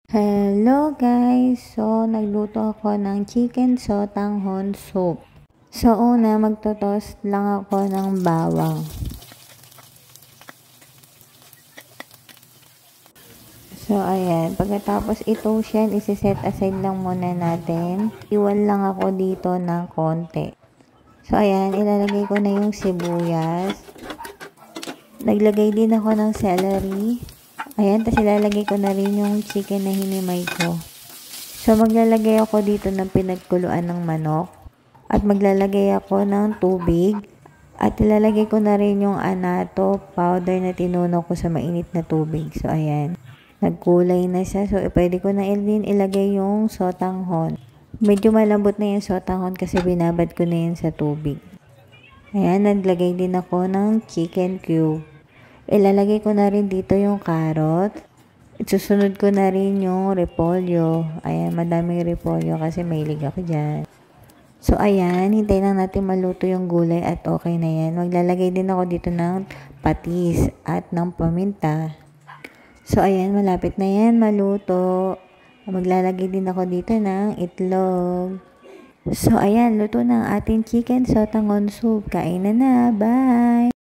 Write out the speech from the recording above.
Hello guys! So, nagluto ako ng chicken sotanghon soup. So, una, magtotoast lang ako ng bawang. So, ayan. Pagkatapos i-toast yan, isi-set aside lang muna natin. Iwan lang ako dito ng konti. So, ayan. Ilalagay ko na yung sibuyas. Naglagay din ako ng celery. Ayan, tapos ilalagay ko na rin yung chicken na hinimay ko. So, maglalagay ako dito ng pinagkuluan ng manok. At maglalagay ako ng tubig. At ilalagay ko na rin yung anato powder na tinunaw ko sa mainit na tubig. So, ayan. Nagkulay na siya. So, pwede ko na din ilagay yung sotanghon. Medyo malambot na yung sotanghon kasi binabad ko na yun sa tubig. Ayan, naglagay din ako ng chicken cube. Ilalagay ko na rin dito yung carrot. Susunod ko na rin yung repolyo. Ayan, madaming repolyo kasi mahilig ako dyan. So, ayan, hintay lang natin maluto yung gulay at okay na yan. Maglalagay din ako dito ng patis at ng paminta. So, ayan, malapit na yan maluto. Maglalagay din ako dito ng itlog. So, ayan, luto na ang ating chicken sotanghon soup. Kain na na. Bye!